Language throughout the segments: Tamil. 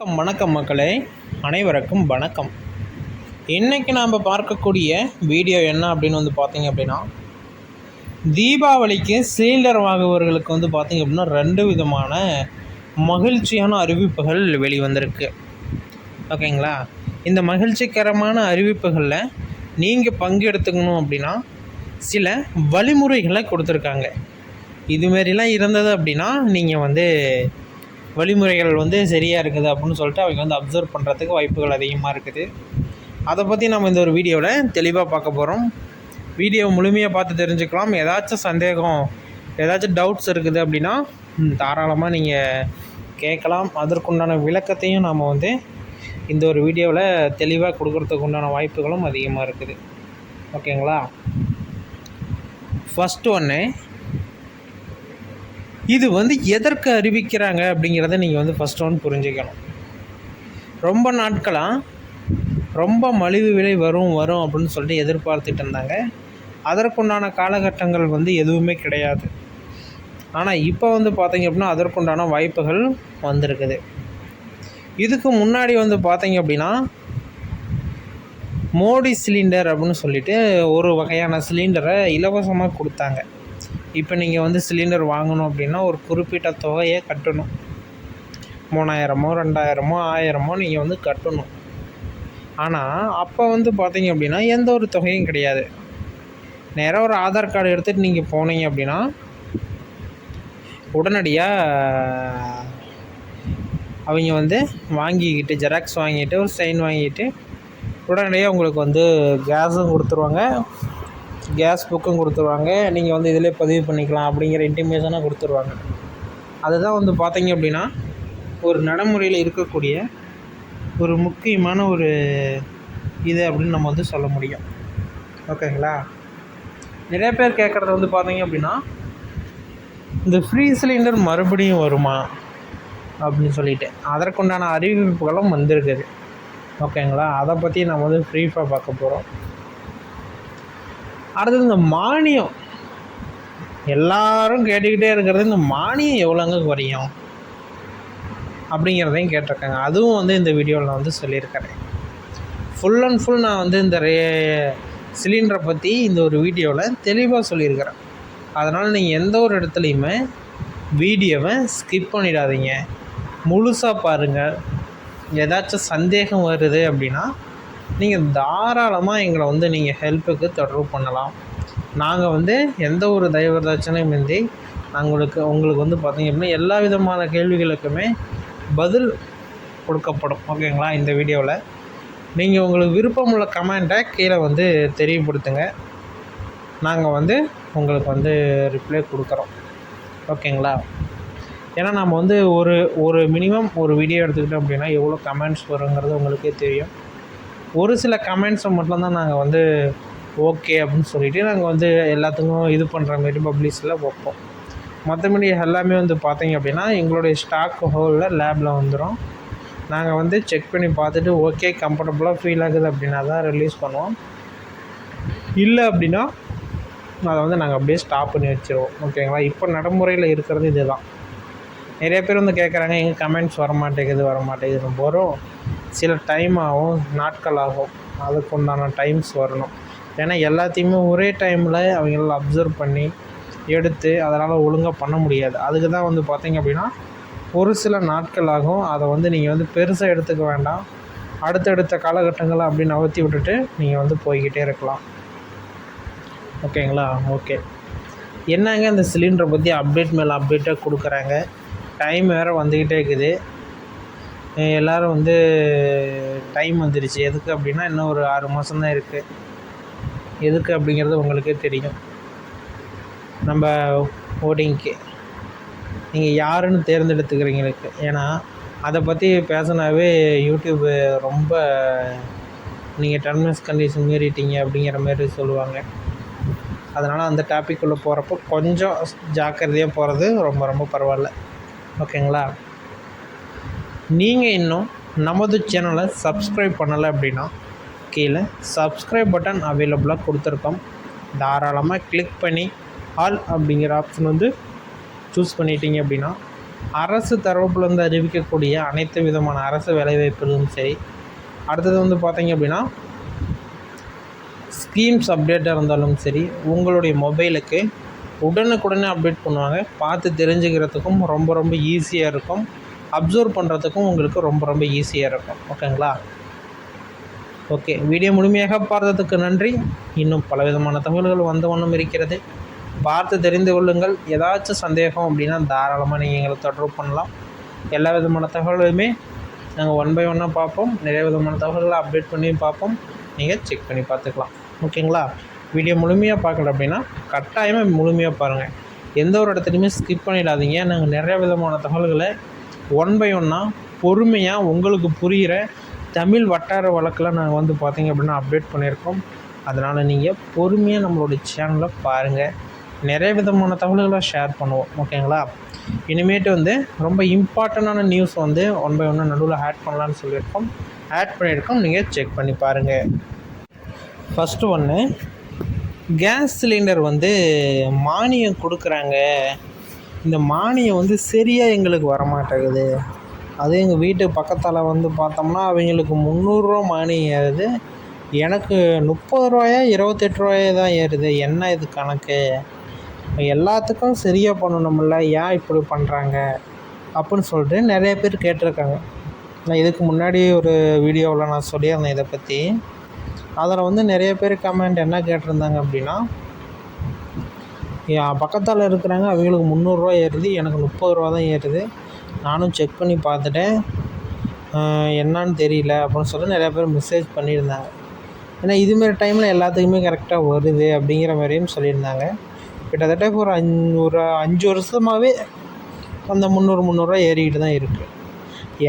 வணக்கம் மக்களே, அனைவருக்கும் வணக்கம். இன்றைக்கி நாம் பார்க்கக்கூடிய வீடியோ என்ன அப்படின்னு பார்த்தீங்க அப்படின்னா, தீபாவளிக்கு சிலிண்டர் வாங்குபவர்களுக்கு பார்த்தீங்க அப்படின்னா 2 விதமான மகிழ்ச்சியான அறிவிப்புகள் வெளிவந்திருக்கு. ஓகேங்களா? இந்த மகிழ்ச்சிகரமான அறிவிப்புகளில் நீங்கள் பங்கெடுத்துக்கணும் அப்படின்னா சில வழிமுறைகளை கொடுத்துருக்காங்க. இதுமாரிலாம் இருந்தது அப்படின்னா நீங்கள் வழிமுறைகள் சரியாக இருக்குது அப்படின்னு சொல்லிட்டு அவங்க அப்சர்வ் பண்ணுறதுக்கு வாய்ப்புகள் அதிகமாக இருக்குது. அதை பற்றி நம்ம இந்த ஒரு வீடியோவில் தெளிவாக பார்க்க போகிறோம். வீடியோ முழுமையாக பார்த்து தெரிஞ்சுக்கலாம். ஏதாச்சும் சந்தேகம், ஏதாச்சும் டவுட்ஸ் இருக்குது அப்படின்னா தாராளமாக நீங்கள் கேட்கலாம். அதற்குண்டான விளக்கத்தையும் நாம் இந்த ஒரு வீடியோவில் தெளிவாக கொடுக்குறதுக்கு உண்டான வாய்ப்புகளும் அதிகமாக இருக்குது. ஓகேங்களா? ஃபஸ்ட்டு ஒன்று, இது எதற்கு அறிவிக்கிறாங்க அப்படிங்கிறத நீங்கள் ஃபஸ்ட் ஒன் புரிஞ்சுக்கணும். ரொம்ப நாட்களாக ரொம்ப மலிவு விலை வரும் அப்படின்னு சொல்லிட்டு எதிர்பார்த்துட்டு இருந்தாங்க. அதற்குண்டான காலகட்டங்கள் எதுவுமே கிடையாது. ஆனால் இப்போ பார்த்தீங்க அப்படின்னா அதற்குண்டான வாய்ப்புகள் வந்திருக்குது. இதுக்கு முன்னாடி பார்த்தீங்க அப்படின்னா மோடி சிலிண்டர் அப்படின்னு சொல்லிட்டு ஒரு வகையான சிலிண்டரை இலவசமாக கொடுத்தாங்க. இப்போ நீங்கள் சிலிண்டர் வாங்கணும் அப்படின்னா ஒரு குறிப்பிட்ட தொகையை கட்டணும். 3000மோ 2000மோ 1000மோ நீங்கள் கட்டணும். ஆனால் அப்போ பார்த்தீங்க அப்படின்னா எந்த ஒரு தொகையும் கிடையாது. நேராக ஒரு ஆதார் கார்டு எடுத்துகிட்டு நீங்கள் போனீங்க அப்படின்னா உடனடியாக அவங்க வாங்கிக்கிட்டு ஜெராக்ஸ் வாங்கிட்டு ஒரு சைன் வாங்கிட்டு உடனடியாக உங்களுக்கு கேஸும் கொடுத்துருவாங்க, கேஸ் புக்கும் கொடுத்துருவாங்க. நீங்கள் இதிலே பதிவு பண்ணிக்கலாம் அப்படிங்கிற இன்டிமேஷனாக கொடுத்துருவாங்க. அதுதான் பார்த்தீங்க அப்படின்னா ஒரு நடைமுறையில் இருக்கக்கூடிய ஒரு முக்கியமான ஒரு இது அப்படின்னு நம்ம சொல்ல முடியும். ஓகேங்களா? நிறைய பேர் கேட்குறது பார்த்தீங்க அப்படின்னா இந்த ஃப்ரீ சிலிண்டர் மறுபடியும் வருமா அப்படின்னு சொல்லிட்டு அதற்குண்டான அறிவிப்புகளும் வந்திருக்குது. ஓகேங்களா? அதை பற்றி நம்ம ப்ரீஃபாக பார்க்க போகிறோம். அடுத்தது இந்த மானியம், எல்லாரும் கேட்டுக்கிட்டே இருக்கிறது இந்த மானியம் எவ்வளோங்க குறையும் அப்படிங்கிறதையும் கேட்டிருக்காங்க. அதுவும் இந்த வீடியோவில் நான் சொல்லியிருக்கிறேன். ஃபுல் அண்ட் ஃபுல் நான் இந்த சிலிண்டரை பற்றி இந்த ஒரு வீடியோவில் தெளிவாக சொல்லியிருக்கிறேன். அதனால் நீங்கள் எந்த ஒரு இடத்துலையுமே வீடியோவை ஸ்கிப் பண்ணிடாதீங்க, முழுசாக பாருங்கள். ஏதாச்சும் சந்தேகம் வருது அப்படின்னா நீங்கள் தாராளமாக எங்களை நீங்கள் ஹெல்ப்புக்கு தொடர்பு பண்ணலாம். நாங்கள் எந்த ஒரு தயவுதாட்சணையும் இன்றி உங்களுக்கு பார்த்தீங்க அப்படின்னா எல்லா விதமான கேள்விகளுக்குமே பதில் கொடுக்கப்படும். ஓகேங்களா? இந்த வீடியோவில் நீங்கள் உங்களுக்கு விருப்பமுள்ள கமெண்ட்டை கீழே தெரியப்படுத்துங்க. நாங்கள் உங்களுக்கு ரிப்ளை கொடுக்குறோம். ஓகேங்களா? ஏன்னா நம்ம ஒரு மினிமம் ஒரு வீடியோ எடுத்துக்கிட்டோம் அப்படின்னா எவ்வளோ கமெண்ட்ஸ் வருங்கிறது உங்களுக்கே தெரியும். ஒரு சில கமெண்ட்ஸை மட்டும்தான் நாங்கள் ஓகே அப்படின்னு சொல்லிவிட்டு நாங்கள் எல்லாத்துக்கும் இது பண்ணுற மாரி பப்ளிஷில் வைப்போம். மற்றபடி எல்லாமே பார்த்தீங்க அப்படின்னா எங்களுடைய ஸ்டாக் ஹோலில் லேபில் வந்துடும். நாங்கள் செக் பண்ணி பார்த்துட்டு ஓகே கம்ஃபர்டபுளாக ஃபீல் ஆகுது அப்படின்னா தான் ரிலீஸ் பண்ணுவோம். இல்லை அப்படின்னா அதை நாங்கள் அப்படியே ஸ்டாப் பண்ணி வச்சுருவோம். ஓகேங்களா? இப்போ நடைமுறையில் இருக்கிறது இது தான். நிறைய பேர் கேட்குறாங்க, எங்கள் கமெண்ட்ஸ் வரமாட்டேங்குது. வரும், சில டைம் ஆகும், நாட்கள் ஆகும். அதுக்குண்டான டைம்ஸ் வரணும். ஏன்னா எல்லாத்தையுமே ஒரே டைமில் அவங்களால அப்சர்வ் பண்ணி எடுத்து அதனால் ஒழுங்காக பண்ண முடியாது. அதுக்கு தான் பார்த்தீங்க அப்படின்னா ஒரு சில நாட்கள் ஆகும். அதை நீங்கள் பெருசாக எடுத்துக்க வேண்டாம். அடுத்தடுத்த காலகட்டங்களை அப்படி நகர்த்தி விட்டுட்டு நீங்கள் போய்கிட்டே இருக்கலாம். ஓகேங்களா? ஓகே. என்னங்க இந்த சிலிண்டரை பற்றி அப்டேட் மேலே அப்டேட்டாக கொடுக்குறாங்க. டைம் வேறு வந்துக்கிட்டே இருக்குது. எல்லோரும் டைம் வந்துடுச்சு. எதுக்கு அப்படின்னா இன்னும் ஒரு 6 மாதம் தான் இருக்குது. எதுக்கு அப்படிங்கிறது உங்களுக்கே தெரியும். நம்ம ஓட்டிங்க்கு நீங்கள் யாருன்னு தேர்ந்தெடுத்துக்கிறீங்களுக்கு. ஏன்னா அதை பற்றி பேசினாவே யூடியூப்பு ரொம்ப நீங்கள் டர்ம்ஸ் கண்டிஷன் மீறிட்டீங்க அப்படிங்கிற மாதிரி சொல்லுவாங்க. அதனால் அந்த டாபிக்குள்ளே போகிறப்போ கொஞ்சம் ஜாக்கிரதையாக போகிறது ரொம்ப ரொம்ப பரவாயில்ல. ஓகேங்களா? நீங்கள் இன்னும் நமது சேனலை சப்ஸ்கிரைப் பண்ணலை அப்படின்னா கீழே சப்ஸ்கிரைப் பட்டன் அவைலபிளாக கொடுத்துருக்கோம். தாராளமாக கிளிக் பண்ணி ஆல் அப்படிங்கிற ஆப்ஷன் சூஸ் பண்ணிட்டீங்க அப்படின்னா அரசு தரப்புலேருந்து அறிவிக்கக்கூடிய அனைத்து விதமான அரசு வேலைவாய்ப்புகளும் சரி, அடுத்தது வந்து பார்த்திங்க அப்படின்னா ஸ்கீம்ஸ் அப்டேட்டாக இருந்தாலும் சரி, உங்களுடைய மொபைலுக்கு உடனுக்குடனே அப்டேட் பண்ணுவாங்க. பார்த்து தெரிஞ்சுக்கிறதுக்கும் ரொம்ப ரொம்ப ஈஸியாக இருக்கும். அப்சர்வ் பண்ணுறதுக்கும் உங்களுக்கு ரொம்ப ரொம்ப ஈஸியாக இருக்கும். ஓகேங்களா? ஓகே, வீடியோ முழுமையாக பார்த்ததுக்கு நன்றி. இன்னும் பலவிதமான தகவல்கள் வந்த வண்ணம் இருக்கிறது. பார்த்து தெரிந்து கொள்ளுங்கள். ஏதாச்சும் சந்தேகம் அப்படின்னா தாராளமாக நீங்கள் எங்களை தொடர்பு பண்ணலாம். எல்லா விதமான தகவல்களுமே நாங்கள் 1 by 1 பார்ப்போம். நிறைய விதமான தகவல்களை அப்டேட் பண்ணியும் பார்ப்போம். நீங்கள் செக் பண்ணி பார்த்துக்கலாம். ஓகேங்களா? வீடியோ முழுமையாக பார்க்கல அப்படின்னா கட்டாயமாக முழுமையாக பாருங்கள். எந்த ஒரு இடத்துலையுமே ஸ்கிப் பண்ணிடாதீங்க. நாங்கள் நிறைய விதமான தகவல்களை 1 by 1 பொறுமையாக உங்களுக்கு புரிகிற தமிழ் வட்டார வழக்கில் நாங்கள் வந்து பார்த்திங்க அப்படின்னா அப்டேட் பண்ணியிருக்கோம். அதனால் நீங்கள் பொறுமையாக நம்மளுடைய சேனலை பாருங்கள். நிறைய விதமான தகவல்களை ஷேர் பண்ணுவோம். ஓகேங்களா? இனிமேட்டு வந்து ரொம்ப இம்பார்ட்டண்டான நியூஸ் வந்து 1 by 1 நடுவில் ஆட் பண்ணலான்னு சொல்லியிருக்கோம். ஆட் பண்ணியிருக்கோம். நீங்கள் செக் பண்ணி பாருங்கள். ஃபஸ்ட்டு ஒன்று, கேஸ் சிலிண்டர் வந்து மானியம் கொடுக்குறாங்க. இந்த மானியம் வந்து சரியாக எங்களுக்கு வரமாட்டேங்குது. அது எங்கள் வீட்டு பக்கத்தில் வந்து பார்த்தோம்னா அவங்களுக்கு 300 ரூபா மானியம் ஏறுது. எனக்கு 30 ரூபாயா 28 ரூபாயா தான் ஏறுது. என்ன இது கணக்கு? எல்லாத்துக்கும் சரியாக பண்ணணுமில்ல, ஏன் இப்படி பண்ணுறாங்க அப்படின்னு சொல்லிட்டு நிறைய பேர் கேட்டிருக்காங்க. நான் இதுக்கு முன்னாடி ஒரு வீடியோவில் நான் சொல்லியிருந்தேன் இதை பற்றி. அதில் வந்து நிறைய பேர் கமெண்ட் என்ன கேட்டிருந்தாங்க அப்படின்னா, என் பக்கத்தில் இருக்கிறாங்க அவங்களுக்கு 300 ரூபா ஏறுது, எனக்கு 30 ரூபா தான் ஏறுது. நானும் செக் பண்ணி பார்த்துட்டேன், என்னான்னு தெரியல அப்படின்னு சொல்லி நிறையா பேர் மெசேஜ் பண்ணியிருந்தாங்க. ஏன்னா இதுமாரி டைமில் எல்லாத்துக்குமே கரெக்டாக வருது அப்படிங்கிற மாதிரியும் சொல்லியிருந்தாங்க. கிட்டத்தட்ட ஒரு 5 வருஷமாகவே அந்த 300 ரூபா ஏறிக்கிட்டு தான் இருக்குது.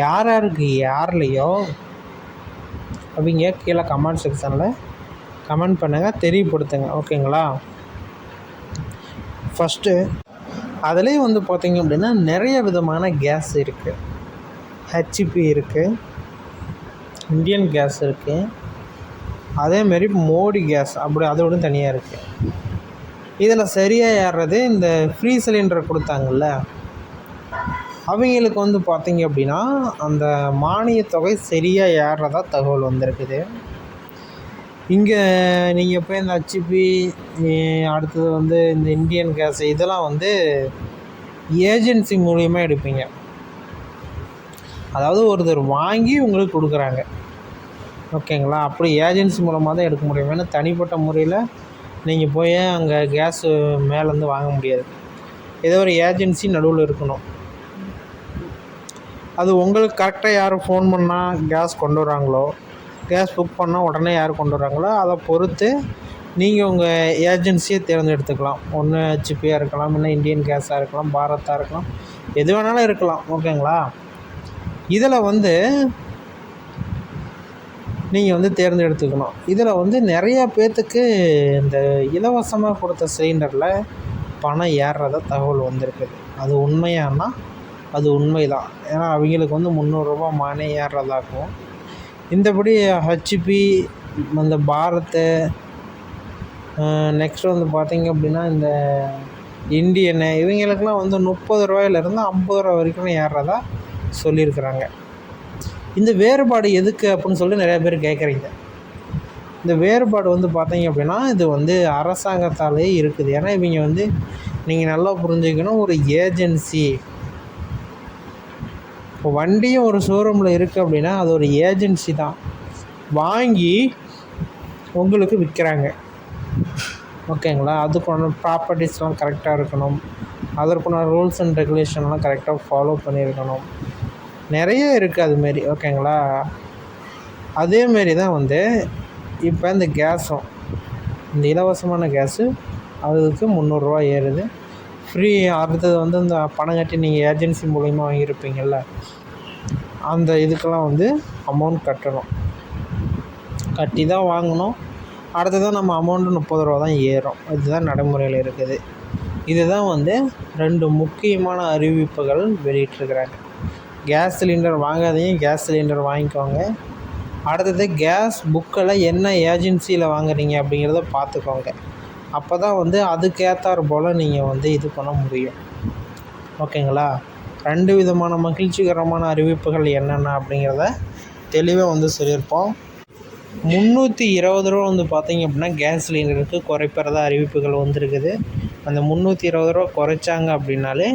யாருக்கு யார்லையோ அவங்க கீழே கமெண்ட் செக்ஷனில் கமெண்ட் பண்ணுங்கள், தெரியப்படுத்துங்க. ஓகேங்களா? ஃபஸ்ட்டு அதிலே வந்து பார்த்திங்க அப்படின்னா நிறைய விதமான கேஸ் இருக்குது. ஹெச்பி இருக்குது, இந்தியன் கேஸ் இருக்குது, அதேமாரி மோடி கேஸ் அப்படி அதோட தனியாக இருக்குது. இதில் சரியாக ஏறுறது இந்த ஃப்ரீ சிலிண்டர் கொடுத்தாங்கல்ல, அவங்களுக்கு வந்து பார்த்திங்க அப்படின்னா அந்த மானியத்தொகை சரியாக ஏறுறதா தகவல் வந்திருக்குது. இங்கே நீங்கள் போய் இந்த ஹெச்பி, அடுத்தது வந்து இந்த இந்தியன் கேஸ் இதெல்லாம் வந்து ஏஜென்சி மூலிமா எடுப்பீங்க. அதாவது ஒருத்தர் வாங்கி உங்களுக்கு கொடுக்குறாங்க. ஓகேங்களா? அப்படி ஏஜென்சி மூலமாக தான் எடுக்க முடியும். ஏன்னா தனிப்பட்ட முறையில் நீங்கள் போய் அங்கே கேஸு மேலேருந்து வாங்க முடியாது. ஏதோ ஒரு ஏஜென்சி நடுவில் இருக்கணும். அது உங்களுக்கு கரெக்டாக யார் ஃபோன் பண்ணால் கேஸ் கொண்டு வராங்களோ, கேஸ் புக் பண்ணால் உடனே யார் கொண்டு வராங்களோ அதை பொறுத்து நீங்கள் உங்கள் ஏஜென்சியை தேர்ந்தெடுத்துக்கலாம். ஒன்று ஹெச்பியாக இருக்கலாம், இல்லை இந்தியன் கேஸாக இருக்கலாம், பாரத்தாக இருக்கலாம், எது வேணாலும் இருக்கலாம். ஓகேங்களா? இதில் வந்து நீங்கள் வந்து தேர்ந்தெடுத்துக்கணும். இதில் வந்து நிறையா பேர்த்துக்கு இந்த இலவசமாக கொடுத்த சிலிண்டரில் பணம் ஏறுறதா தகவல் வந்திருக்குது. அது உண்மையானா அது உண்மை தான். ஏன்னா அவங்களுக்கு வந்து 300 ரூபா மானியம் ஏறுறதாக்கும். இந்தபடி ஹெச்பி, இந்த பாரத்து, நெக்ஸ்ட் வந்து பார்த்திங்க அப்படின்னா இந்த இந்தியனு, இவங்களுக்கெல்லாம் வந்து 30 ரூபாயிலேருந்து 50 ரூபா வரைக்கும் ஏறுறதா சொல்லியிருக்கிறாங்க. இந்த வேறுபாடு எதுக்கு அப்படின்னு சொல்லி நிறையா பேர் கேட்குறீங்க. இந்த வேறுபாடு வந்து பார்த்திங்க அப்படின்னா இது வந்து அரசாங்கத்தாலே இருக்குது. ஏன்னா இவங்க வந்து நீங்கள் நல்லா புரிஞ்சுக்கணும், ஒரு ஏஜென்சி. இப்போ வண்டியும் ஒரு ஷோரூமில் இருக்குது அப்படின்னா அது ஒரு ஏஜென்சி தான், வாங்கி உங்களுக்கு விற்கிறாங்க. ஓகேங்களா? அதுக்கான ப்ராப்பர்ட்டிஸ்லாம் கரெக்டாக இருக்கணும், அதற்கான ரூல்ஸ் அண்ட் ரெகுலேஷன்லாம் கரெக்டாக ஃபாலோ பண்ணியிருக்கணும். நிறைய இருக்குது அதுமாரி. ஓகேங்களா? அதேமாரி தான் வந்து இப்போ இந்த கேஸும், இந்த இலவசமான கேஸு அதுக்கு 300 ரூபா ஏறுது. ஃப்ரீ அடுத்தது வந்து இந்த பணம் கட்டி நீங்கள் ஏஜென்சி மூலிமா வாங்கியிருப்பீங்கள்ல, அந்த இதுக்கெல்லாம் வந்து அமௌண்ட் கட்டணும். கட்டி தான் வாங்கணும். அடுத்ததான் நம்ம அமௌண்ட்டு 30 ரூபா தான் ஏறும். இதுதான் நடைமுறையில் இருக்குது. இதுதான் வந்து 2 முக்கியமான அறிவிப்புகள் வெளியிட்டிருக்கிறாங்க. கேஸ் சிலிண்டர் வாங்காதீங்க, கேஸ் சிலிண்டர் வாங்கிக்கோங்க. அடுத்தது கேஸ் புக்கில் என்ன ஏஜென்சியில் வாங்குறீங்க அப்படிங்கிறத பார்த்துக்கோங்க. அப்போ தான் வந்து அதுக்கேற்றார் போல் நீங்கள் வந்து இது பண்ண முடியும். ஓகேங்களா? 2 விதமான மகிழ்ச்சிகரமான அறிவிப்புகள் என்னென்ன அப்படிங்கிறத தெளிவாக வந்து சொல்லியிருப்போம். 320 ரூபா வந்து பார்த்தீங்க அப்படின்னா கேஸ் சிலிண்டருக்கு குறைப்பறதா அறிவிப்புகள் வந்திருக்குது. அந்த 320 ரூபா குறைச்சாங்க அப்படின்னாலே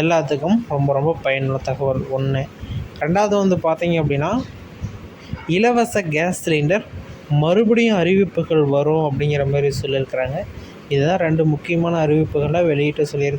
எல்லாத்துக்கும் ரொம்ப ரொம்ப பயனுள்ள தகவல் 1. 2வது வந்து பார்த்தீங்க அப்படின்னா இலவச கேஸ் சிலிண்டர் மறுபடியும் அறிவிப்புகள் வரும் அப்படிங்கிற மாதிரி சொல்லியிருக்கிறாங்க. இதுதான் 2 முக்கியமான அறிவிப்புகளை வெளியிட்டு சொல்லியிருக்காங்க.